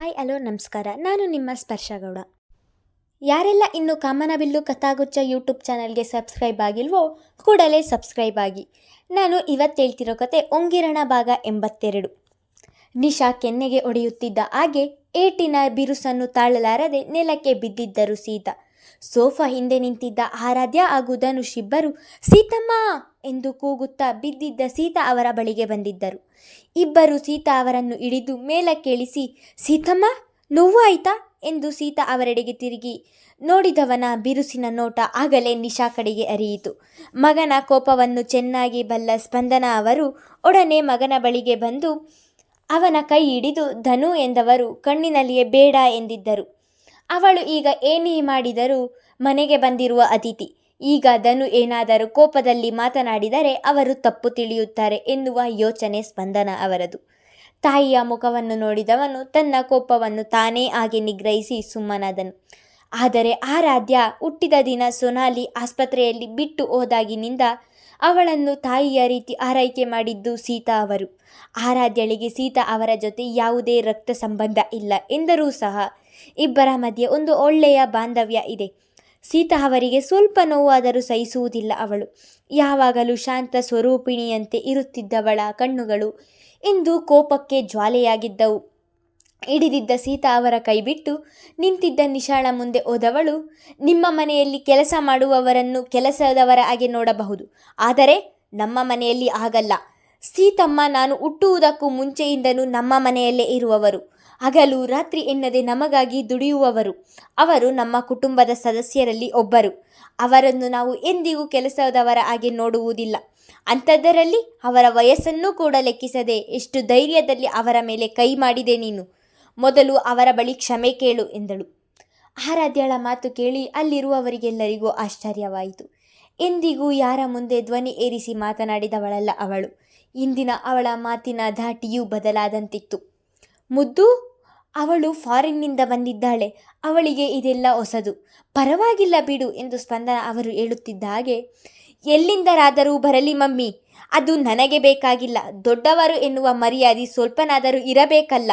Hi hello ನಮಸ್ಕಾರ. ನಾನು ನಿಮ್ಮ ಸ್ಪರ್ಶಗೌಡ. ಯಾರೆಲ್ಲ ಇನ್ನು ಕಾಮನಬಿಲ್ಲು ಕಥಾಗುಚ್ಛ ಯೂಟ್ಯೂಬ್ ಚಾನಲ್ಗೆ ಸಬ್ಸ್ಕ್ರೈಬ್ ಆಗಿಲ್ವೋ ಕೂಡಲೇ ಸಬ್ಸ್ಕ್ರೈಬ್ ಆಗಿ. ನಾನು ಇವತ್ತು ಹೇಳ್ತಿರೋ ಕತೆ ಒಂಗಿರಣ ಭಾಗ 82. ನಿಶಾ ಕೆನ್ನೆಗೆ ಒಡೆಯುತ್ತಿದ್ದ ಹಾಗೆ ಏಟಿನ ಬಿರುಸನ್ನು ತಾಳಲಾರದೆ ನೆಲಕ್ಕೆ ಬಿದ್ದಿದ್ದರು ಸೀತಾ. ಸೋಫಾ ಹಿಂದೆ ನಿಂತಿದ್ದ ಆರಾಧ್ಯ ಹಾಗೂ ಧನುಷ್ ಇಬ್ಬರು ಸೀತಮ್ಮ ಎಂದು ಕೂಗುತ್ತಾ ಬಿದ್ದಿದ್ದ ಸೀತಾ ಅವರ ಬಳಿಗೆ ಬಂದಿದ್ದರು. ಇಬ್ಬರು ಸೀತಾ ಅವರನ್ನು ಹಿಡಿದು ಮೇಲಕ್ಕೇಳಿಸಿ, ಸೀತಮ್ಮ ನೋವು ಆಯ್ತಾ ಎಂದು ಸೀತಾ ಅವರೆಡೆಗೆ ತಿರುಗಿ ನೋಡಿದವನ ಬಿರುಸಿನ ನೋಟ ಆಗಲೇ ನಿಶಾ ಕಡೆಗೆ ಹರಿಯಿತು. ಮಗನ ಕೋಪವನ್ನು ಚೆನ್ನಾಗಿ ಬಲ್ಲ ಸ್ಪಂದನ ಅವರು ಒಡನೆ ಮಗನ ಬಳಿಗೆ ಬಂದು ಅವನ ಕೈ ಹಿಡಿದು ಧನು ಎಂದವರು ಕಣ್ಣಿನಲ್ಲಿಯೇ ಬೇಡ ಎಂದಿದ್ದರು. ಅವಳು ಈಗ ಏನೇ ಮಾಡಿದರೂ ಮನೆಗೆ ಬಂದಿರುವ ಅತಿಥಿ. ಈಗ ಧನು ಏನಾದರೂ ಕೋಪದಲ್ಲಿ ಮಾತನಾಡಿದರೆ ಅವರು ತಪ್ಪು ತಿಳಿಯುತ್ತಾರೆ ಎನ್ನುವ ಯೋಚನೆ ಸ್ಪಂದನ ಅವರದು. ತಾಯಿಯ ಮುಖವನ್ನು ನೋಡಿದವನು ತನ್ನ ಕೋಪವನ್ನು ತಾನೇ ಹಾಗೆ ನಿಗ್ರಹಿಸಿ ಸುಮ್ಮನಾದನು. ಆದರೆ ಆರಾಧ್ಯ ಹುಟ್ಟಿದ ದಿನ ಸೊನಾಲಿ ಆಸ್ಪತ್ರೆಯಲ್ಲಿ ಬಿಟ್ಟು ಹೋದಾಗಿನಿಂದ ಅವಳನ್ನು ತಾಯಿಯ ರೀತಿ ಆರೈಕೆ ಮಾಡಿದ್ದು ಸೀತಾ ಅವರು. ಆರಾಧ್ಯಳಿಗೆ ಸೀತಾ ಅವರ ಜೊತೆ ಯಾವುದೇ ರಕ್ತ ಸಂಬಂಧ ಇಲ್ಲ ಎಂದರೂ ಸಹ ಇಬ್ಬರ ಮಧ್ಯೆ ಒಂದು ಒಳ್ಳೆಯ ಬಾಂಧವ್ಯ ಇದೆ. ಸೀತಾ ಅವರಿಗೆ ಸ್ವಲ್ಪ ನೋವಾದರೂ ಸಹಿಸುವುದಿಲ್ಲ. ಅವಳು ಯಾವಾಗಲೂ ಶಾಂತ ಸ್ವರೂಪಿಣಿಯಂತೆ ಇರುತ್ತಿದ್ದವಳ ಕಣ್ಣುಗಳು ಇಂದು ಕೋಪಕ್ಕೆ ಜ್ವಾಲೆಯಾಗಿದ್ದವು. ಹಿಡಿದಿದ್ದ ಸೀತಾ ಅವರ ಕೈ ಬಿಟ್ಟು ನಿಂತಿದ್ದ ನಿಶಾಳ ಮುಂದೆ ಹೋದವಳು, ನಿಮ್ಮ ಮನೆಯಲ್ಲಿ ಕೆಲಸ ಮಾಡುವವರನ್ನು ಕೆಲಸದವರ ಹಾಗೆ ನೋಡಬಹುದು, ಆದರೆ ನಮ್ಮ ಮನೆಯಲ್ಲಿ ಆಗಲ್ಲ. ಸೀತಮ್ಮ, ನಾನು ಹುಟ್ಟುವುದಕ್ಕೂ ಮುಂಚೆಯಿಂದಲೂ ನಮ್ಮ ಮನೆಯಲ್ಲೇ ಇರುವವರು. ಹಗಲು ರಾತ್ರಿ ಎನ್ನದೆ ನಮಗಾಗಿ ದುಡಿಯುವವರು. ಅವರು ನಮ್ಮ ಕುಟುಂಬದ ಸದಸ್ಯರಲ್ಲಿ ಒಬ್ಬರು. ಅವರನ್ನು ನಾವು ಎಂದಿಗೂ ಕೆಲಸದವರ ಹಾಗೆ ನೋಡುವುದಿಲ್ಲ. ಅಂಥದ್ದರಲ್ಲಿ ಅವರ ವಯಸ್ಸನ್ನು ಕೂಡ ಲೆಕ್ಕಿಸದೆ ಎಷ್ಟು ಧೈರ್ಯದಲ್ಲಿ ಅವರ ಮೇಲೆ ಕೈ ಮಾಡಿದೆ ನೀನು. ಮೊದಲು ಅವರ ಬಳಿ ಕ್ಷಮೆ ಕೇಳು ಎಂದಳು. ಆರಾಧ್ಯಳ ಮಾತು ಕೇಳಿ ಅಲ್ಲಿರುವವರಿಗೆಲ್ಲರಿಗೂ ಆಶ್ಚರ್ಯವಾಯಿತು. ಎಂದಿಗೂ ಯಾರ ಮುಂದೆ ಧ್ವನಿ ಏರಿಸಿ ಮಾತನಾಡಿದವಳಲ್ಲ ಅವಳು. ಇಂದಿನ ಅವಳ ಮಾತಿನ ಧಾಟಿಯೂ ಬದಲಾದಂತಿತ್ತು. ಮುದ್ದು, ಅವಳು ಫಾರಿನ್ನಿಂದ ಬಂದಿದ್ದಾಳೆ, ಅವಳಿಗೆ ಇದೆಲ್ಲ ಹೊಸದು. ಪರವಾಗಿಲ್ಲ ಬಿಡು ಎಂದು ಸ್ಪಂದನ ಅವರು ಹೇಳುತ್ತಿದ್ದ ಹಾಗೆ, ಎಲ್ಲಿಂದರಾದರೂ ಬರಲಿ ಮಮ್ಮಿ, ಅದು ನನಗೆ ಬೇಕಾಗಿಲ್ಲ. ದೊಡ್ಡವರು ಎನ್ನುವ ಮರ್ಯಾದೆ ಸ್ವಲ್ಪನಾದರೂ ಇರಬೇಕಲ್ಲ.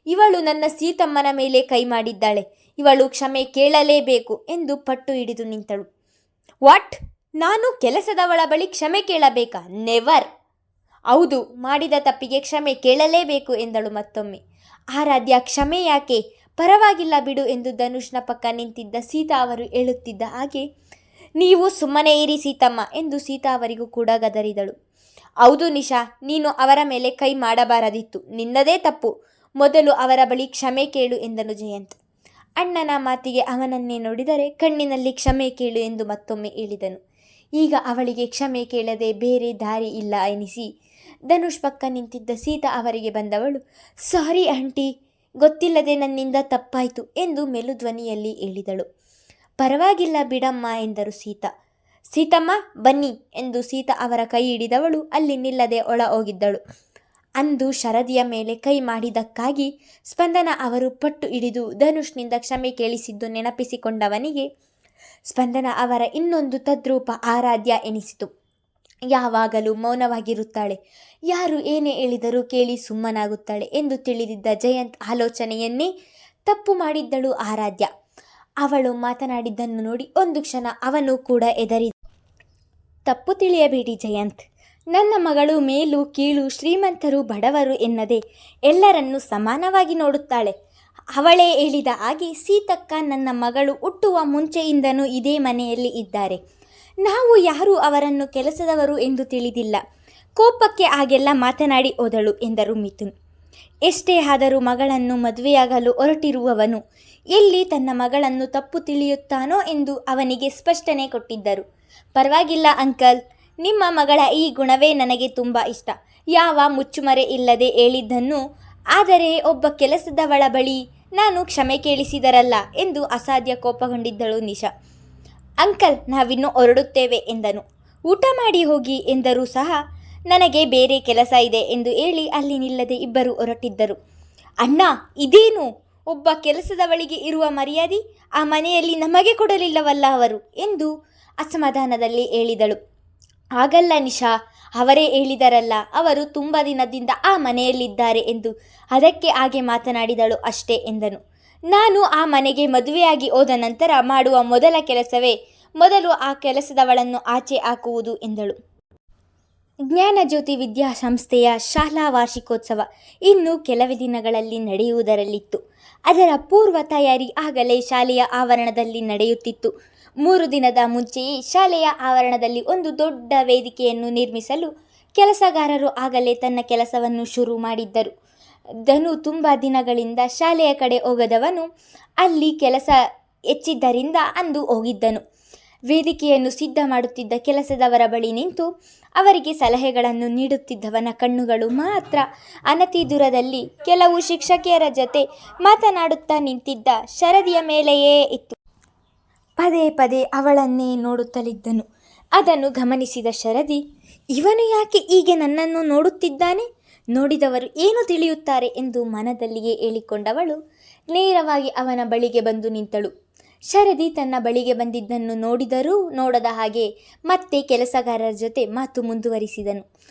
ಇವಳು ನನ್ನ ಸೀತಮ್ಮನ ಮೇಲೆ ಕೈ ಮಾಡಿದ್ದಾಳೆ, ಇವಳು ಕ್ಷಮೆ ಕೇಳಲೇಬೇಕು ಎಂದು ಪಟ್ಟು ಹಿಡಿದು ನಿಂತಳು. ವಾಟ್? ನಾನು ಕೆಲಸದವಳ ಬಳಿ ಕ್ಷಮೆ ಕೇಳಬೇಕಾ? ನೆವರ್. ಹೌದು, ಮಾಡಿದ ತಪ್ಪಿಗೆ ಕ್ಷಮೆ ಕೇಳಲೇಬೇಕು ಎಂದಳು ಮತ್ತೊಮ್ಮೆ. ಆರಾಧ್ಯ, ಕ್ಷಮೆ ಯಾಕೆ? ಪರವಾಗಿಲ್ಲ ಬಿಡು ಎಂದು ಧನುಷ್ನ ಪಕ್ಕ ನಿಂತಿದ್ದ ಸೀತಾ ಅವರು ಹೇಳುತ್ತಿದ್ದ ಹಾಗೆ, ನೀವು ಸುಮ್ಮನೆ ಇರಿ ಸೀತಮ್ಮ ಎಂದು ಸೀತಾ ಅವರಿಗೂ ಕೂಡ ಗದರಿದಳು. ಹೌದು ನಿಶಾ, ನೀನು ಅವರ ಮೇಲೆ ಕೈ ಮಾಡಬಾರದಿತ್ತು, ನಿನ್ನದೇ ತಪ್ಪು. ಮೊದಲು ಅವರ ಬಳಿ ಕ್ಷಮೆ ಕೇಳು ಎಂದನು ಜಯಂತ್. ಅಣ್ಣನ ಮಾತಿಗೆ ಅವನನ್ನೇ ನೋಡಿದರೆ ಕಣ್ಣಿನಲ್ಲಿ ಕ್ಷಮೆ ಕೇಳು ಎಂದು ಮತ್ತೊಮ್ಮೆ ಹೇಳಿದನು. ಈಗ ಅವಳಿಗೆ ಕ್ಷಮೆ ಕೇಳದೆ ಬೇರೆ ದಾರಿ ಇಲ್ಲ ಎನಿಸಿ ಧನುಷ್ ಪಕ್ಕ ನಿಂತಿದ್ದ ಸೀತಾ ಅವರಿಗೆ ಬಂದವಳು, ಸಾರಿ ಆಂಟಿ, ಗೊತ್ತಿಲ್ಲದೆ ನನ್ನಿಂದ ತಪ್ಪಾಯಿತು ಎಂದು ಮೆಲುಧ್ವನಿಯಲ್ಲಿ ಹೇಳಿದಳು. ಪರವಾಗಿಲ್ಲ ಬಿಡಮ್ಮ ಎಂದರು ಸೀತಾ. ಸೀತಮ್ಮ ಬನ್ನಿ ಎಂದು ಸೀತಾ ಅವರ ಕೈ ಹಿಡಿದವಳು ಅಲ್ಲಿ ನಿಲ್ಲದೆ ಒಳ ಹೋಗಿದ್ದಳು. ಅಂದು ಶರದಿಯ ಮೇಲೆ ಕೈ ಮಾಡಿದ್ದಕ್ಕಾಗಿ ಸ್ಪಂದನ ಅವರು ಪಟ್ಟು ಹಿಡಿದು ಧನುಷ್ನಿಂದ ಕ್ಷಮೆ ಕೇಳಿಸಿದ್ದು ನೆನಪಿಸಿಕೊಂಡವನಿಗೆ ಸ್ಪಂದನ ಅವರ ಇನ್ನೊಂದು ತದ್ರೂಪ ಆರಾಧ್ಯ ಎನಿಸಿತು. ಯಾವಾಗಲೂ ಮೌನವಾಗಿರುತ್ತಾಳೆ, ಯಾರು ಏನೇ ಹೇಳಿದರೂ ಕೇಳಿ ಸುಮ್ಮನಾಗುತ್ತಾಳೆ ಎಂದು ತಿಳಿದಿದ್ದ ಜಯಂತ್ ಆಲೋಚನೆಯನ್ನೇ ತಪ್ಪು ಮಾಡಿದ್ದಳು ಆರಾಧ್ಯ. ಅವಳು ಮಾತನಾಡಿದ್ದನ್ನು ನೋಡಿ ಒಂದು ಕ್ಷಣ ಅವನು ಕೂಡ ಹೆದರಿದ. ತಪ್ಪು ತಿಳಿಯಬೇಡಿ ಜಯಂತ್, ನನ್ನ ಮಗಳು ಮೇಲು ಕೀಳು, ಶ್ರೀಮಂತರು ಬಡವರು ಎನ್ನದೆ ಎಲ್ಲರನ್ನೂ ಸಮಾನವಾಗಿ ನೋಡುತ್ತಾಳೆ. ಅವಳೇ ಹೇಳಿದ ಹಾಗೆ ಸೀತಕ್ಕ ನನ್ನ ಮಗಳು ಹುಟ್ಟುವ ಮುಂಚೆಯಿಂದನೂ ಇದೇ ಮನೆಯಲ್ಲಿ ಇದ್ದಾರೆ. ನಾವು ಯಾರೂ ಅವರನ್ನು ಕೆಲಸದವರು ಎಂದು ತಿಳಿದಿಲ್ಲ. ಕೋಪಕ್ಕೆ ಹಾಗೆಲ್ಲ ಮಾತನಾಡಿ ಹೋದಳು ಎಂದರು ಮಿಥುನ್. ಎಷ್ಟೇ ಆದರೂ ಮಗಳನ್ನು ಮದುವೆಯಾಗಲು ಹೊರಟಿರುವವನು ಎಲ್ಲಿ ತನ್ನ ಮಗಳನ್ನು ತಪ್ಪು ತಿಳಿಯುತ್ತಾನೋ ಎಂದು ಅವನಿಗೆ ಸ್ಪಷ್ಟನೆ ಕೊಟ್ಟಿದ್ದರು. ಪರವಾಗಿಲ್ಲ ಅಂಕಲ್, ನಿಮ್ಮ ಮಗಳ ಈ ಗುಣವೇ ನನಗೆ ತುಂಬ ಇಷ್ಟ. ಯಾವ ಮುಚ್ಚುಮರೆ ಇಲ್ಲದೆ ಹೇಳಿದ್ದನ್ನು ಆದರೆ ಒಬ್ಬ ಕೆಲಸದವಳ ಬಳಿ ನಾನು ಕ್ಷಮೆ ಕೇಳಿಸಿದರಲ್ಲ ಎಂದು ಅಸಾಧ್ಯ ಕೋಪಗೊಂಡಿದ್ದಳು ನಿಶಾ. ಅಂಕಲ್, ನಾವಿನ್ನೂ ಹೊರಡುತ್ತೇವೆ ಎಂದನು. ಊಟ ಮಾಡಿ ಹೋಗಿ ಎಂದರೂ ಸಹ ನನಗೆ ಬೇರೆ ಕೆಲಸ ಇದೆ ಎಂದು ಹೇಳಿ ಅಲ್ಲಿ ನಿಲ್ಲದೆ ಇಬ್ಬರು ಹೊರಟಿದ್ದರು. ಅಣ್ಣ, ಇದೇನು? ಒಬ್ಬ ಕೆಲಸದವಳಿಗೆ ಇರುವ ಮರ್ಯಾದೆ ಆ ಮನೆಯಲ್ಲಿ ನಮಗೆ ಕೊಡಲಿಲ್ಲವಲ್ಲ ಅವರು ಎಂದು ಅಸಮಾಧಾನದಲ್ಲಿ ಹೇಳಿದಳು. ಆಗಲ್ಲ ನಿಶಾ, ಅವರೇ ಹೇಳಿದರಲ್ಲ, ಅವರು ತುಂಬ ದಿನದಿಂದ ಆ ಮನೆಯಲ್ಲಿದ್ದಾರೆ ಎಂದು, ಅದಕ್ಕೆ ಹಾಗೆ ಮಾತನಾಡಿದಳು ಅಷ್ಟೇ ಎಂದನು. ನಾನು ಆ ಮನೆಗೆ ಮದುವೆಯಾಗಿ ಹೋದ ನಂತರ ಮಾಡುವ ಮೊದಲ ಕೆಲಸವೇ ಮೊದಲು ಆ ಕೆಲಸದವಳನ್ನು ಆಚೆ ಹಾಕುವುದು ಎಂದಳು. ಜ್ಞಾನಜ್ಯೋತಿ ವಿದ್ಯಾಸಂಸ್ಥೆಯ ಶಾಲಾ ವಾರ್ಷಿಕೋತ್ಸವ ಇನ್ನು ಕೆಲವೇ ದಿನಗಳಲ್ಲಿ ನಡೆಯುವುದರಲ್ಲಿತ್ತು. ಅದರ ಪೂರ್ವ ತಯಾರಿ ಆಗಲೇ ಶಾಲೆಯ ಆವರಣದಲ್ಲಿ ನಡೆಯುತ್ತಿತ್ತು. 3 ದಿನದ ಮುಂಚೆಯೇ ಶಾಲೆಯ ಆವರಣದಲ್ಲಿ ಒಂದು ದೊಡ್ಡ ವೇದಿಕೆಯನ್ನು ನಿರ್ಮಿಸಲು ಕೆಲಸಗಾರರು ಆಗಲೇ ತನ್ನ ಕೆಲಸವನ್ನು ಶುರು ಮಾಡಿದ್ದರು. ಧನು ತುಂಬ ದಿನಗಳಿಂದ ಶಾಲೆಯ ಕಡೆ ಹೋಗದವನು ಅಲ್ಲಿ ಕೆಲಸ ಹೆಚ್ಚಿದ್ದರಿಂದ ಅಂದು ಹೋಗಿದ್ದನು. ವೇದಿಕೆಯನ್ನು ಸಿದ್ಧ ಮಾಡುತ್ತಿದ್ದ ಕೆಲಸದವರ ಬಳಿ ನಿಂತು ಅವರಿಗೆ ಸಲಹೆಗಳನ್ನು ನೀಡುತ್ತಿದ್ದವನ ಕಣ್ಣುಗಳು ಮಾತ್ರ ಅನತಿ ದೂರದಲ್ಲಿ ಕೆಲವು ಶಿಕ್ಷಕಿಯರ ಜೊತೆ ಮಾತನಾಡುತ್ತಾ ನಿಂತಿದ್ದ ಶರದಿಯ ಮೇಲೆಯೇ ಇತ್ತು. ಪದೇ ಪದೇ ಅವಳನ್ನೇ ನೋಡುತ್ತಲಿದ್ದನು. ಅದನ್ನು ಗಮನಿಸಿದ ಶರದಿ, ಇವನು ಯಾಕೆ ಹೀಗೆ ನನ್ನನ್ನು ನೋಡುತ್ತಿದ್ದಾನೆ? ನೋಡಿದವರು ಏನು ತಿಳಿಯುತ್ತಾರೆ ಎಂದು ಮನದಲ್ಲಿಯೇ ಹೇಳಿಕೊಂಡವಳು ನೇರವಾಗಿ ಅವನ ಬಳಿಗೆ ಬಂದು ನಿಂತಳು. ಶರದಿ ತನ್ನ ಬಳಿಗೆ ಬಂದಿದ್ದನ್ನು ನೋಡಿದರೂ ನೋಡದ ಹಾಗೆ ಮತ್ತೆ ಕೆಲಸಗಾರರ ಜೊತೆ ಮಾತು ಮುಂದುವರಿಸಿದನು.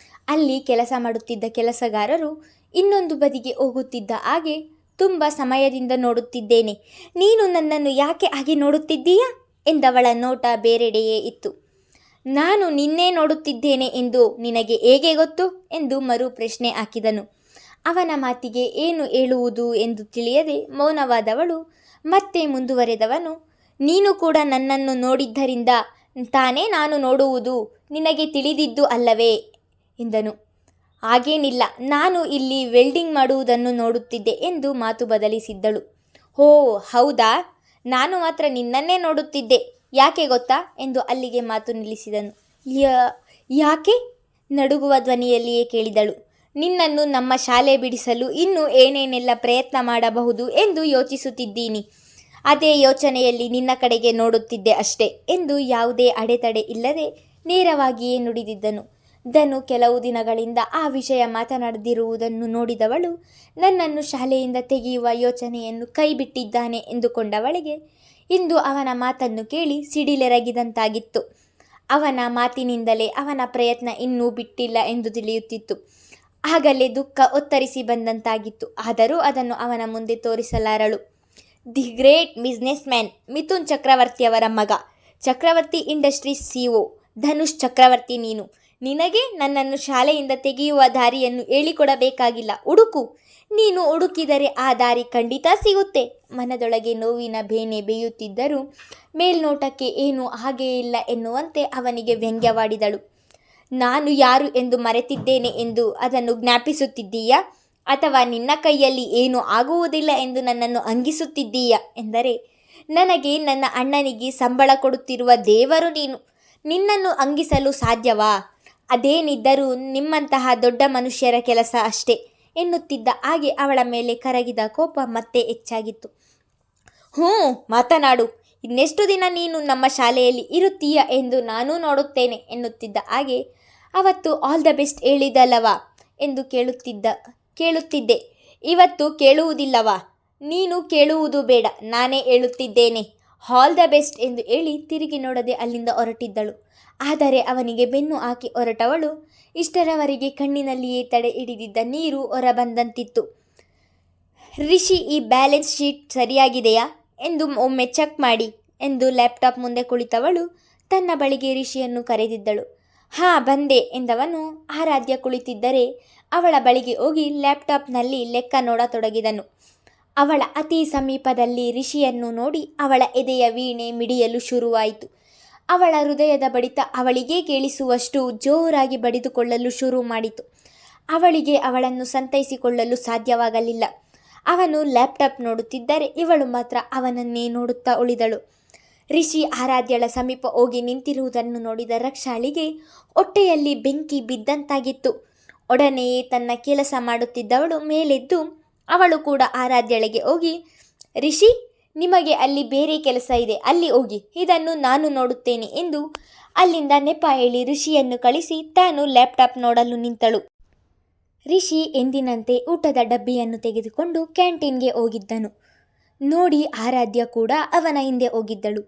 ಅಲ್ಲಿ ಕೆಲಸ ಮಾಡುತ್ತಿದ್ದ ಕೆಲಸಗಾರರು ಇನ್ನೊಂದು ಬದಿಗೆ ಹೋಗುತ್ತಿದ್ದ ಹಾಗೆ, ತುಂಬ ಸಮಯದಿಂದ ನೋಡುತ್ತಿದ್ದೇನೆ, ನೀನು ನನ್ನನ್ನು ಯಾಕೆ ಹಾಗೆ ನೋಡುತ್ತಿದ್ದೀಯಾ ಎಂದವಳ ನೋಟ ಬೇರೆಡೆಯೇ ಇತ್ತು. ನಾನು ನಿನ್ನೆ ನೋಡುತ್ತಿದ್ದೇನೆ ಎಂದು ನಿನಗೆ ಹೇಗೆ ಗೊತ್ತು ಎಂದು ಮರು ಪ್ರಶ್ನೆ ಹಾಕಿದನು. ಅವನ ಮಾತಿಗೆ ಏನು ಹೇಳುವುದು ಎಂದು ತಿಳಿಯದೆ ಮೌನವಾದವಳು ಮತ್ತೆ ಮುಂದುವರೆದವನು, ನೀನು ಕೂಡ ನನ್ನನ್ನು ನೋಡಿದ್ದರಿಂದ ತಾನೇ ನಾನು ನೋಡುವುದು ನಿನಗೆ ತಿಳಿದಿದ್ದು ಅಲ್ಲವೇ ಎಂದನು. ಹಾಗೇನಿಲ್ಲ, ನಾನು ಇಲ್ಲಿ ವೆಲ್ಡಿಂಗ್ ಮಾಡುವುದನ್ನು ನೋಡುತ್ತಿದ್ದೆ ಎಂದು ಮಾತು ಬದಲಿಸಿದ್ದಳು. ಓ ಹೌದಾ, ನಾನು ಮಾತ್ರ ನಿನ್ನನ್ನೇ ನೋಡುತ್ತಿದ್ದೆ, ಯಾಕೆ ಗೊತ್ತಾ ಎಂದು ಅಲ್ಲಿಗೆ ಮಾತು ನಿಲ್ಲಿಸಿದನು. ಯಾಕೆ ನಡುಗುವ ಧ್ವನಿಯಲ್ಲಿಯೇ ಕೇಳಿದಳು. ನಿನ್ನನ್ನು ನಮ್ಮ ಶಾಲೆ ಬಿಡಿಸಲು ಇನ್ನೂ ಏನೇನೆಲ್ಲ ಪ್ರಯತ್ನ ಮಾಡಬಹುದು ಎಂದು ಯೋಚಿಸುತ್ತಿದ್ದೀನಿ. ಅದೇ ಯೋಚನೆಯಲ್ಲಿ ನಿನ್ನ ಕಡೆಗೆ ನೋಡುತ್ತಿದ್ದೆ ಅಷ್ಟೇ ಎಂದು ಯಾವುದೇ ಅಡೆತಡೆ ಇಲ್ಲದೆ ನೇರವಾಗಿಯೇ ನುಡಿದಿದ್ದನು. ಧನು ಕೆಲವು ದಿನಗಳಿಂದ ಆ ವಿಷಯ ಮಾತನಾಡದಿರುವುದನ್ನು ನೋಡಿದವಳು ನನ್ನನ್ನು ಶಾಲೆಯಿಂದ ತೆಗೆಯುವ ಯೋಚನೆಯನ್ನು ಕೈಬಿಟ್ಟಿದ್ದಾನೆ ಎಂದುಕೊಂಡವಳಿಗೆ ಇಂದು ಅವನ ಮಾತನ್ನು ಕೇಳಿ ಸಿಡಿಲೆರಗಿದಂತಾಗಿತ್ತು. ಅವನ ಮಾತಿನಿಂದಲೇ ಅವನ ಪ್ರಯತ್ನ ಇನ್ನೂ ಬಿಟ್ಟಿಲ್ಲ ಎಂದು ತಿಳಿಯುತ್ತಿತ್ತು. ಆಗಲೇ ದುಃಖ ಒತ್ತರಿಸಿ ಬಂದಂತಾಗಿತ್ತು. ಆದರೂ ಅದನ್ನು ಅವನ ಮುಂದೆ ತೋರಿಸಲಾರಳು. The great businessman Mithun ಚಕ್ರವರ್ತಿಯವರ ಮಗ, ಚಕ್ರವರ್ತಿ ಇಂಡಸ್ಟ್ರೀಸ್ CEO ಧನುಷ್ ಚಕ್ರವರ್ತಿ ನೀನು. ನಿನಗೆ ನನ್ನನ್ನು ಶಾಲೆಯಿಂದ ತೆಗೆಯುವ ದಾರಿಯನ್ನು ಹೇಳಿಕೊಡಬೇಕಾಗಿಲ್ಲ, ಹುಡುಕು. ನೀನು ಹುಡುಕಿದರೆ ಆ ದಾರಿ ಖಂಡಿತ ಸಿಗುತ್ತೆ. ಮನದೊಳಗೆ ನೋವಿನ ಬೇನೆ ಬೇಯುತ್ತಿದ್ದರೂ ಮೇಲ್ನೋಟಕ್ಕೆ ಏನೂ ಹಾಗೇ ಇಲ್ಲ ಎನ್ನುವಂತೆ ಅವನಿಗೆ ವ್ಯಂಗ್ಯವಾಡಿದಳು. ನಾನು ಯಾರು ಎಂದು ಮರೆತಿದ್ದೇನೆ ಎಂದು ಅದನ್ನು ಜ್ಞಾಪಿಸುತ್ತಿದ್ದೀಯಾ, ಅಥವಾ ನಿನ್ನ ಕೈಯಲ್ಲಿ ಏನೂ ಆಗುವುದಿಲ್ಲ ಎಂದು ನನ್ನನ್ನು ಅಂಗಿಸುತ್ತಿದ್ದೀಯಾ ಎಂದರೆ, ನನಗೆ ನನ್ನ ಅಣ್ಣನಿಗೆ ಸಂಬಳ ಕೊಡುತ್ತಿರುವ ದೇವರು ನೀನು. ನಿನ್ನನ್ನು ಅಂಗಿಸಲು ಸಾಧ್ಯವಾ? ಅದೇನಿದ್ದರೂ ನಿಮ್ಮಂತಹ ದೊಡ್ಡ ಮನುಷ್ಯರ ಕೆಲಸ ಅಷ್ಟೇ ಎನ್ನುತ್ತಿದ್ದ ಹಾಗೆ ಅವಳ ಮೇಲೆ ಕರಗಿದ ಕೋಪ ಮತ್ತೆ ಹೆಚ್ಚಾಗಿತ್ತು. ಮಾತನಾಡು, ಇನ್ನೆಷ್ಟು ದಿನ ನೀನು ನಮ್ಮ ಶಾಲೆಯಲ್ಲಿ ಇರುತ್ತೀಯ ಎಂದು ನಾನೂ ನೋಡುತ್ತೇನೆ ಎನ್ನುತ್ತಿದ್ದ ಹಾಗೆ, ಅವತ್ತು ಆಲ್ ದ ಬೆಸ್ಟ್ ಹೇಳಿದಲ್ಲವಾ ಎಂದು ಕೇಳುತ್ತಿದ್ದೆ, ಇವತ್ತು ಕೇಳುವುದಿಲ್ಲವಾ? ನೀನು ಕೇಳುವುದು ಬೇಡ, ನಾನೇ ಹೇಳುತ್ತಿದ್ದೇನೆ. ಆಲ್ ದ ಬೆಸ್ಟ್ ಎಂದು ಹೇಳಿ ತಿರುಗಿ ನೋಡದೆ ಅಲ್ಲಿಂದ ಹೊರಟಿದ್ದಳು. ಆದರೆ ಅವನಿಗೆ ಬೆನ್ನು ಹಾಕಿ ಹೊರಟವಳು ಇಷ್ಟರವರೆಗೆ ಕಣ್ಣಿನಲ್ಲಿಯೇ ತಡೆ ಹಿಡಿದಿದ್ದ ನೀರು ಹೊರಬಂದಂತಿತ್ತು. ರಿಷಿ, ಈ ಬ್ಯಾಲೆನ್ಸ್ ಶೀಟ್ ಸರಿಯಾಗಿದೆಯಾ ಎಂದು ಒಮ್ಮೆ ಚೆಕ್ ಮಾಡಿ ಎಂದು ಲ್ಯಾಪ್ಟಾಪ್ ಮುಂದೆ ಕುಳಿತವಳು ತನ್ನ ಬಳಿಗೆ ರಿಷಿಯನ್ನು ಕರೆದಿದ್ದಳು. ಬಂದೆ ಎಂದವನು ಆರಾಧ್ಯ ಕುಳಿತಿದ್ದರೆ ಅವಳ ಬಳಿಗೆ ಹೋಗಿ ಲ್ಯಾಪ್ಟಾಪ್ನಲ್ಲಿ ಲೆಕ್ಕ ನೋಡತೊಡಗಿದನು. ಅವಳ ಅತಿ ಸಮೀಪದಲ್ಲಿ ರಿಷಿಯನ್ನು ನೋಡಿ ಅವಳ ಎದೆಯ ವೀಣೆ ಮಿಡಿಯಲು ಶುರುವಾಯಿತು. ಅವಳ ಹೃದಯದ ಬಡಿತ ಅವಳಿಗೇ ಕೇಳಿಸುವಷ್ಟು ಜೋರಾಗಿ ಬಡಿದುಕೊಳ್ಳಲು ಶುರು ಮಾಡಿತು. ಅವಳಿಗೆ ಅವಳನ್ನು ಸಂತೈಸಿಕೊಳ್ಳಲು ಸಾಧ್ಯವಾಗಲಿಲ್ಲ. ಅವನು ಲ್ಯಾಪ್ಟಾಪ್ ನೋಡುತ್ತಿದ್ದರೆ ಇವಳು ಮಾತ್ರ ಅವನನ್ನೇ ನೋಡುತ್ತಾ ಉಳಿದಳು. ರಿಷಿ ಆರಾಧ್ಯಳ ಸಮೀಪ ಹೋಗಿ ನಿಂತಿರುವುದನ್ನು ನೋಡಿದ ರಕ್ಷಾಳಿಗೆ ಹೊಟ್ಟೆಯಲ್ಲಿ ಬೆಂಕಿ ಬಿದ್ದಂತಾಗಿತ್ತು. ಒಡನೆಯೇ ತನ್ನ ಕೆಲಸ ಮಾಡುತ್ತಿದ್ದವಳು ಮೇಲೆದ್ದು ಅವಳು ಕೂಡ ಆರಾಧ್ಯಳೆಗೆ ಹೋಗಿ, ರಿಷಿ, ನಿಮಗೆ ಅಲ್ಲಿ ಬೇರೆ ಕೆಲಸ ಇದೆ, ಅಲ್ಲಿ ಹೋಗಿ, ಇದನ್ನು ನಾನು ನೋಡುತ್ತೇನೆ ಎಂದು ಅಲ್ಲಿಂದ ನೆಪ ಹೇಳಿ ರಿಷಿಯನ್ನು ಕಳಿಸಿ ತಾನು ಲ್ಯಾಪ್ಟಾಪ್ ನೋಡಲು ನಿಂತಳು. ರಿಷಿ ಎಂದಿನಂತೆ ಊಟದ ಡಬ್ಬಿಯನ್ನು ತೆಗೆದುಕೊಂಡು ಕ್ಯಾಂಟೀನ್ಗೆ ಹೋಗಿದ್ದನು. ನೋಡಿ ಆರಾಧ್ಯ ಕೂಡ ಅವನ ಹಿಂದೆ ಹೋಗಿದ್ದಳು.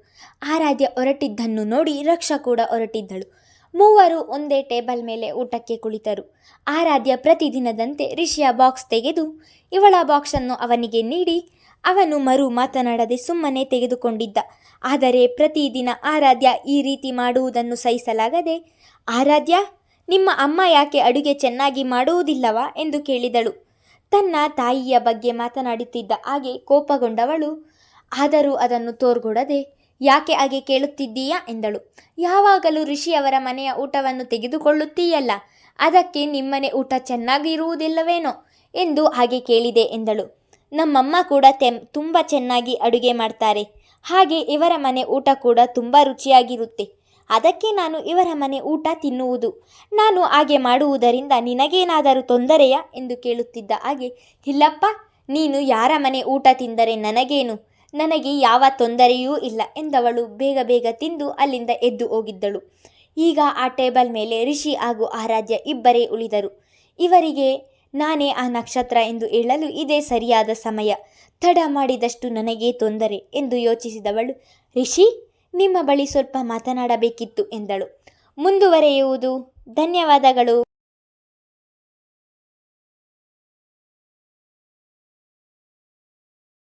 ಆರಾಧ್ಯ ಹೊರಟಿದ್ದನ್ನು ನೋಡಿ ರಕ್ಷಾ ಕೂಡ ಹೊರಟಿದ್ದಳು. ಮೂವರು ಒಂದೇ ಟೇಬಲ್ ಮೇಲೆ ಊಟಕ್ಕೆ ಕುಳಿತರು. ಆರಾಧ್ಯ ಪ್ರತಿದಿನದಂತೆ ರಿಷಿಯ ಬಾಕ್ಸ್ ತೆಗೆದು ಇವಳ ಬಾಕ್ಸನ್ನು ಅವನಿಗೆ ನೀಡಿ ಅವನು ಮರು ಮಾತನಾಡದೆ ಸುಮ್ಮನೆ ತೆಗೆದುಕೊಂಡಿದ್ದ. ಆದರೆ ಪ್ರತಿದಿನ ಆರಾಧ್ಯ ಈ ರೀತಿ ಮಾಡುವುದನ್ನು ಸಹಿಸಲಾಗದೆ, ಆರಾಧ್ಯ, ನಿಮ್ಮ ಅಮ್ಮ ಯಾಕೆ ಅಡುಗೆ ಚೆನ್ನಾಗಿ ಮಾಡುವುದಿಲ್ಲವಾ ಎಂದು ಕೇಳಿದಳು. ತನ್ನ ತಾಯಿಯ ಬಗ್ಗೆ ಮಾತನಾಡುತ್ತಿದ್ದ ಹಾಗೆ ಕೋಪಗೊಂಡವಳು ಆದರೂ ಅದನ್ನು ತೋರ್ಗೊಡದೆ, ಯಾಕೆ ಹಾಗೆ ಕೇಳುತ್ತಿದ್ದೀಯಾ ಎಂದಳು. ಯಾವಾಗಲೂ ಋಷಿಯವರ ಮನೆಯ ಊಟವನ್ನು ತೆಗೆದುಕೊಳ್ಳುತ್ತೀಯಲ್ಲ, ಅದಕ್ಕೆ ನಿಮ್ಮನೆ ಊಟ ಚೆನ್ನಾಗಿರುವುದಿಲ್ಲವೇನೋ ಎಂದು ಹಾಗೆ ಕೇಳಿದೆ ಎಂದಳು. ನಮ್ಮಮ್ಮ ಕೂಡ ತುಂಬ ಚೆನ್ನಾಗಿ ಅಡುಗೆ ಮಾಡ್ತಾರೆ, ಹಾಗೆ ಇವರ ಮನೆ ಊಟ ಕೂಡ ತುಂಬ ರುಚಿಯಾಗಿರುತ್ತೆ, ಅದಕ್ಕೆ ನಾನು ಇವರ ಮನೆ ಊಟ ತಿನ್ನುವುದು. ನಾನು ಹಾಗೆ ಮಾಡುವುದರಿಂದ ನಿನಗೇನಾದರೂ ತೊಂದರೆಯಾ ಎಂದು ಕೇಳುತ್ತಿದ್ದ ಹಾಗೆ, ಇಲ್ಲಪ್ಪ, ನೀನು ಯಾರ ಮನೆ ಊಟ ತಿಂದರೆ ನನಗೇನು, ನನಗೆ ಯಾವ ತೊಂದರೆಯೂ ಇಲ್ಲ ಎಂದವಳು ಬೇಗ ಬೇಗ ತಿಂದು ಅಲ್ಲಿಂದ ಎದ್ದು ಹೋಗಿದ್ದಳು. ಈಗ ಆ ಟೇಬಲ್ ಮೇಲೆ ರಿಷಿ ಹಾಗೂ ಆರಾಧ್ಯ ಇಬ್ಬರೇ ಉಳಿದರು. ಇವರಿಗೆ ನಾನೇ ಆ ನಕ್ಷತ್ರ ಎಂದು ಹೇಳಲು ಇದೇ ಸರಿಯಾದ ಸಮಯ, ತಡ ಮಾಡಿದಷ್ಟು ನನಗೇ ತೊಂದರೆ ಎಂದು ಯೋಚಿಸಿದವಳು, ರಿಷಿ, ನಿಮ್ಮ ಬಳಿ ಸ್ವಲ್ಪ ಮಾತನಾಡಬೇಕಿತ್ತು ಎಂದಳು. ಮುಂದುವರೆಯುವುದು. ಧನ್ಯವಾದಗಳು.